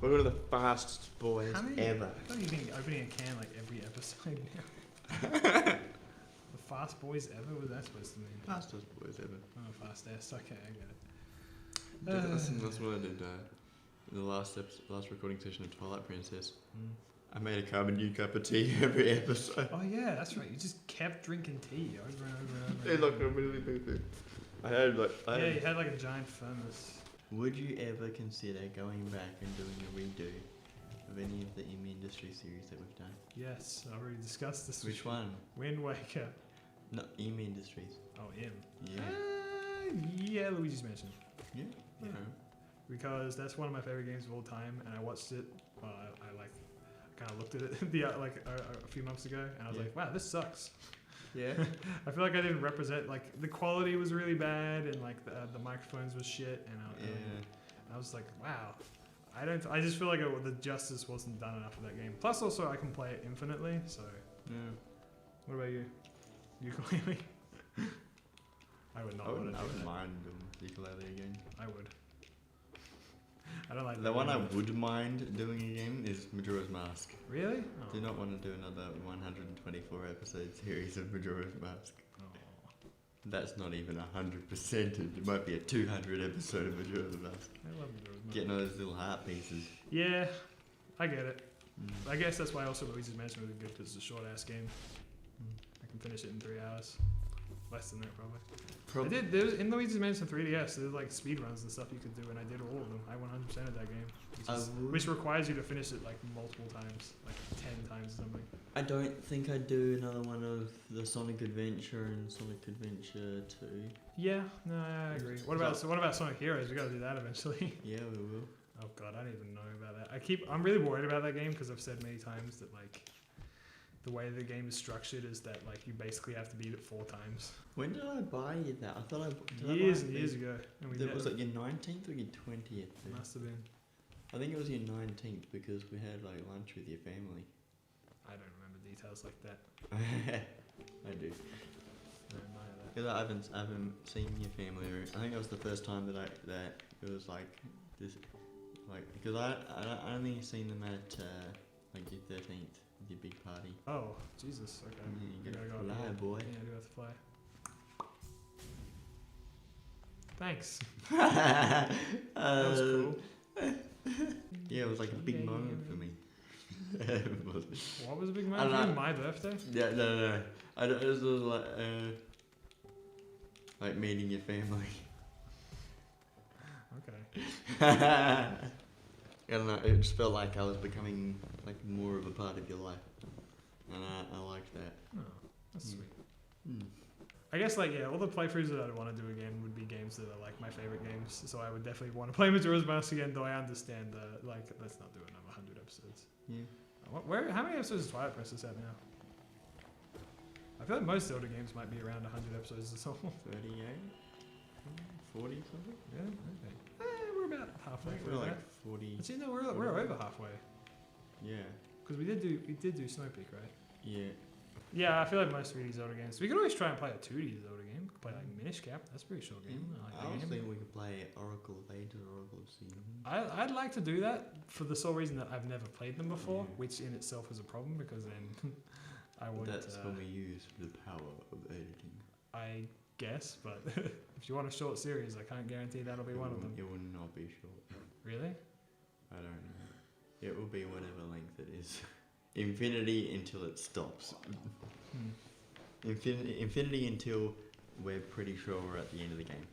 We're one of the fastest boys ever. I thought you've been opening a can like every episode now. The fast boys ever? What was that supposed to mean? Fastest boys ever. Oh, fast ass. Okay, I get it. That's what I did in the last recording session of Twilight Princess. I made a carbon cup of tea every episode. Oh yeah, that's right. You just kept drinking tea over and over and over. It's like a really big thing. You had like a giant thermos. Would you ever consider going back and doing a redo of any of the Industry series that we've done? Yes, I already discussed this. Which one? Wind Waker. No, Industries. Oh, M. Yeah. Yeah, Luigi's Mansion. Yeah. Yeah. Because that's one of my favorite games of all time, and I watched it. Well, I kind of looked at it a few months ago, and I was like, wow, this sucks. Yeah. I feel like I didn't represent, like, the quality was really bad, and like the microphones was shit, and I was like, wow. I just feel like the justice wasn't done enough of that game. Plus, also, I can play it infinitely, so. Yeah. What about you? Ukulele? I would not want to do that. I wouldn't mind doing ukulele again. I would. I don't like the one I would mind doing again is Majora's Mask. Really? I do not want to do another 124 episode series of Majora's Mask. Oh. That's not even 100%. It might be a 200 episode of Majora's Mask. I love Majora's Mask. Getting all those little heart pieces. Yeah, I get it. I guess that's why also Luigi's Mansion was good, because it's a short ass game. I can finish it in 3 hours. Less than that, probably. In Luigi's Mansion 3DS, there's like speed runs and stuff you could do, and I did all of them. I 100% of that game, which requires you to finish it like multiple times, like 10 times or something. I don't think I'd do another one of the Sonic Adventure and Sonic Adventure 2. Yeah, no, I agree. What about Sonic Heroes? We gotta do that eventually. Yeah, we will. Oh god, I don't even know about that. I'm really worried about that game because I've said many times that like the way the game is structured is that like you basically have to beat it 4 times. When did I buy you that? I thought years and years ago. It was like your 19th or your 20th? Must have been. I think it was your 19th because we had like lunch with your family. I don't remember details like that. I do. Because I haven't seen your family. I think that was the first time that it was like this, like because I only seen them at like your 13th, your big party. Oh Jesus! Okay. You gotta go fly, boy. Yeah, I do have to fly. Thanks. That was cool. Yeah, it was like a big moment for me. What was a big moment for you? My birthday? Yeah, no. It was like meeting your family. Okay. I don't know. It just felt like I was becoming like more of a part of your life, and I liked that. Oh, that's sweet. I guess like all the playthroughs that I'd want to do again would be games that are like my favorite games. So I would definitely want to play Majora's Mask again. Though I understand like let's not do another 100 episodes. Yeah. How many episodes is Twilight Princess at now? I feel like most Zelda games might be around 100 episodes or so. 38, 40 something. Yeah. Okay. We're about halfway through. We're like 40. Actually, no, we're over halfway. Yeah. Because we did do Snow Peak, right? Yeah. Yeah, I feel like most 3D Zelda games. We could always try and play a 2D Zelda game. We could play like Minish Cap. That's a pretty short game. I was thinking we could play Oracle of Ages or Oracle of Seasons. I'd like to do that for the sole reason that I've never played them before, which in itself is a problem because then I would. That's when we use the power of editing. I guess, but if you want a short series, I can't guarantee that'll be one of them. It will not be short. Really? I don't know. It will be whatever length it is. Infinity until it stops. Infinity until we're pretty sure we're at the end of the game.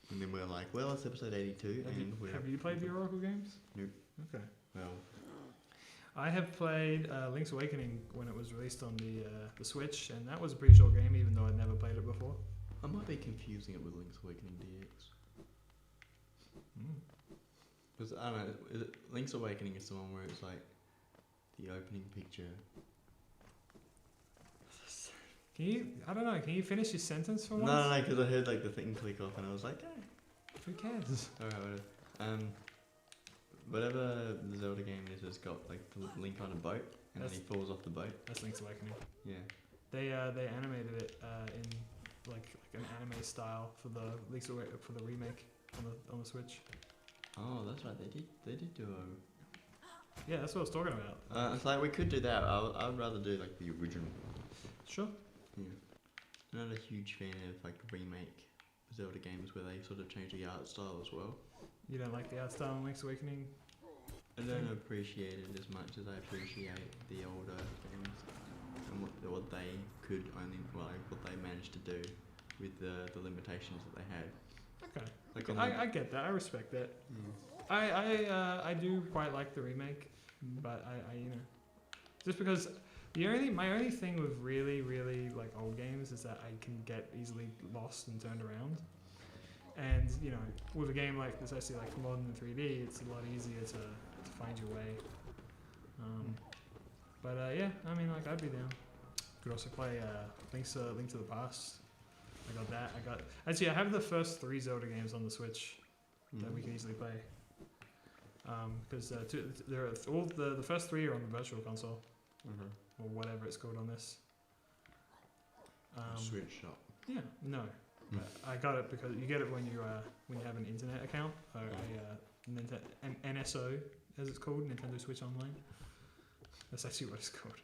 And then we're like, well, it's episode 82. Have you played the Oracle games? Nope. Okay. Well, I have played Link's Awakening when it was released on the Switch, and that was a pretty short game, even though I'd never played it before. I might be confusing it with Link's Awakening DX. Because, I don't know, Link's Awakening is the one where it's like the opening picture. Can you finish your sentence for once? No, because I heard like the thing click off and I was like, Who cares? Alright, whatever. Whatever the Zelda game is, it's got like the Link on a boat and then he falls off the boat. That's Link's Awakening. Yeah. They animated it in like an anime style for the for the remake on the Switch. Oh, that's right. They did do Yeah, that's what I was talking about. It's like we could do that. I would rather do like the original. Sure. Yeah. I'm not a huge fan of like remake Zelda games where they sort of change the art style as well. You don't like the art style in Link's Awakening? I don't appreciate it as much as I appreciate the older games and what they could only what they managed to do with the limitations that they had. Okay. Like I get that. I respect that. I do quite like the remake, but I you know, just because my only thing with really like old games is that I can get easily lost and turned around. And you know, with a game like this, especially like modern 3D, it's a lot easier to find your way. But yeah, I mean, like I'd be down. Could also play Link to the Past. I got that. Actually, I have the first 3 Zelda games on the Switch that we can easily play. Because the first 3 are on the Virtual Console or whatever it's called on this. Switch shop. Yeah, no. I got it because you get it when you have an internet account or an NSO as it's called, Nintendo Switch Online. That's actually what it's called.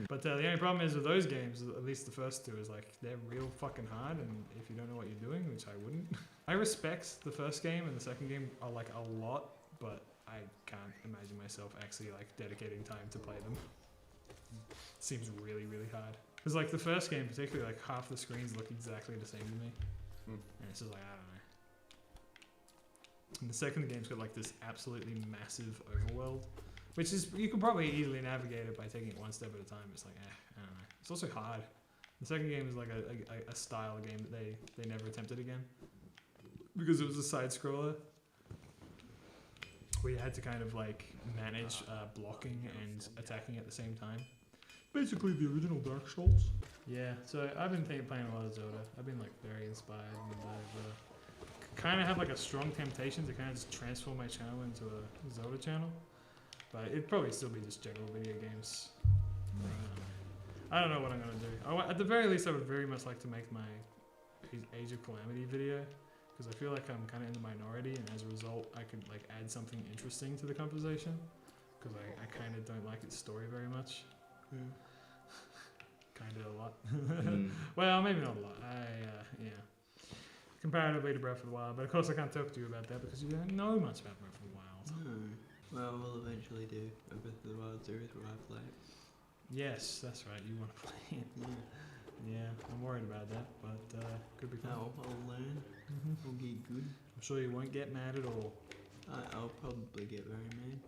But the only problem is with those games, at least the first 2, is like they're real fucking hard, and if you don't know what you're doing, which I wouldn't. I respect the first game and the second game are like a lot, but I can't imagine myself actually like dedicating time to play them. Seems really hard. Because like the first game, particularly, like half the screens look exactly the same to me. And it's just like, I don't know. And the second game's got like this absolutely massive overworld, which is, you can probably easily navigate it by taking it one step at a time. It's like, I don't know. It's also hard. The second game is like a style game that they never attempted again. Because it was a side scroller. Where you had to kind of like manage blocking and attacking at the same time. Basically the original Dark Souls. Yeah, so I've been playing a lot of Zelda. I've been like very inspired, and I've kind of had like a strong temptation to kind of just transform my channel into a Zelda channel. But it'd probably still be just general video games. I don't know what I'm gonna do. At the very least, I would very much like to make my Age of Calamity video, because I feel like I'm kind of in the minority, and as a result, I could like add something interesting to the conversation. Because I kind of don't like its story very much. Kind of a lot. Well, maybe not a lot. Yeah. Comparatively to Breath of the Wild, but of course I can't talk to you about that because you don't know much about Breath of the Wild. No. Well, we'll eventually do a Breath of the Wild series where I play it. Yes, that's right. You want to play it. Yeah, I'm worried about that, but could be fun. I'll learn. I'll get good. I'm sure you won't get mad at all. I'll probably get very mad.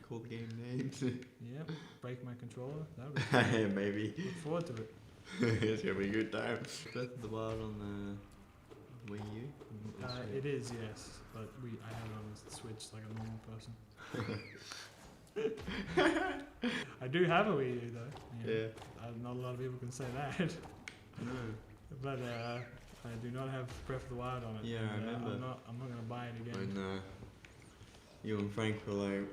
Call the game names. Yep, break my controller. That would be fun. Maybe. Look forward to it. It's gonna be a good time. Breath of the Wild on the Wii U? It is, yes, but I have it on the Switch like a normal person. I do have a Wii U though. Yeah. Not a lot of people can say that. No. But I do not have Breath of the Wild on it. Yeah, I remember. I'm not gonna buy it again. When you and Frank were like,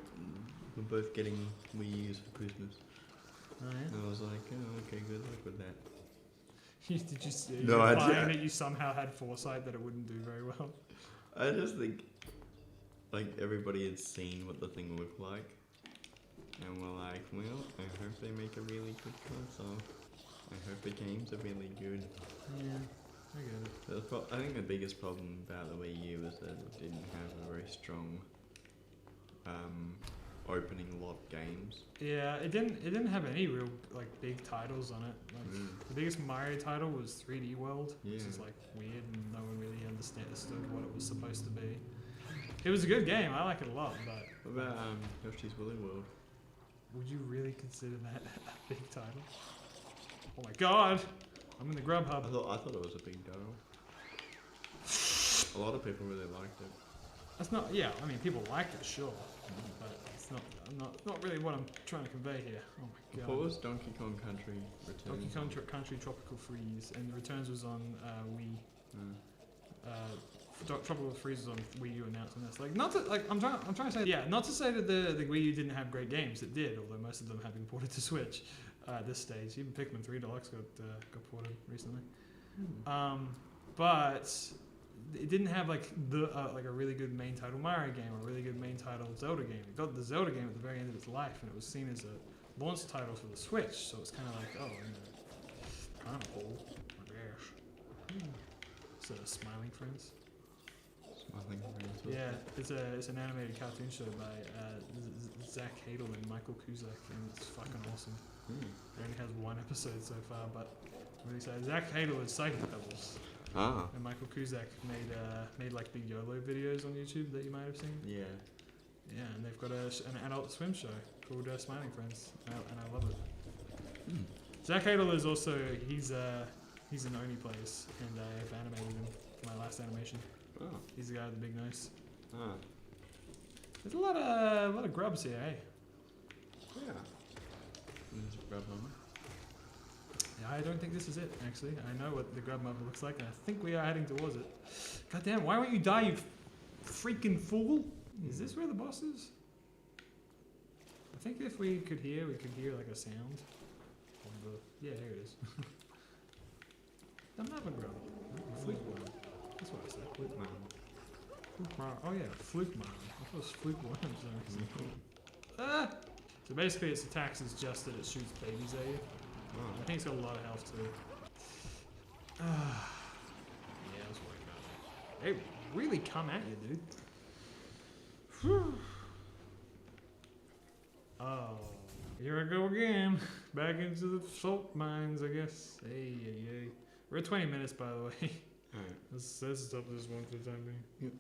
we're both getting Wii U's for Christmas. Oh yeah. And I was like, oh, okay, good luck with that. Did you see No, I implying that you somehow had foresight that it wouldn't do very well? I just think, like, everybody had seen what the thing looked like. And we're like, well, I hope they make a really good console. I hope the games are really good. Yeah, I get it. I think the biggest problem about the Wii U was that it didn't have a very strong opening lot games. Yeah, it didn't have any real like big titles on it. Like, the biggest Mario title was 3D World, which is like weird and no one really understood what it was supposed to be. It was a good game. I like it a lot, but what about Yoshi's Woolly World? Would you really consider that a big title? Oh my god! I'm in the Grub Hub. I thought it was a big title. A lot of people really liked it. That's not. Yeah, I mean, people liked it, sure, but it's not really what I'm trying to convey here. Oh my god. What was Donkey Kong Country Returns? Donkey Kong Country Tropical Freeze, and the Returns was on Wii. Tropical Freeze was on Wii U announcing this. Like, not to like, I'm trying to say, yeah, not to say that the Wii U didn't have great games. It did, although most of them have been ported to Switch at this stage. Even Pikmin 3 Deluxe got ported recently. But it didn't have like like a really good main title Mario game or a really good main title Zelda game. It got the Zelda game at the very end of its life, and it was seen as a launch title for the Switch. So it's kind of like, oh, kind of cool, I guess. So Smiling Friends. Smiling Friends. Yeah, it's an animated cartoon show by Zach Hadel and Michael Kuzak, and it's fucking awesome. It only has one episode so far, but I'm really excited. Zach Hadel is Psycho Pebbles. Ah. And Michael Kuzak made like big YOLO videos on YouTube that you might have seen. Yeah. Yeah, and they've got an Adult Swim show called Smiling Friends, and I love it. Zach Hadel is also he's an Oni place, and I've animated him for my last animation. Oh. He's the guy with the big nose. Ah. There's a lot of grubs here, eh? Yeah. There's a grub on. Yeah, I don't think this is it, actually. I know what the grub mother looks like, and I think we are heading towards it. God damn, why won't you die, you freaking fool? Is this where the boss is? I think if we could hear like a sound. Yeah, here it is. Another grub. Fluke worm. That's what I said. Fluke worm. Fluke worm. Oh yeah, fluke worm. I thought it was fluke worms. Ah! So basically its attacks is just that it shoots babies at you. Oh. I think it's got a lot of health too. Yeah, I was worried about that. They really come at you, dude. Whew. Oh, here I go again. Back into the salt mines, I guess. Hey. We're at 20 minutes, by the way. Alright. Let's stop this one for the time being. Yep.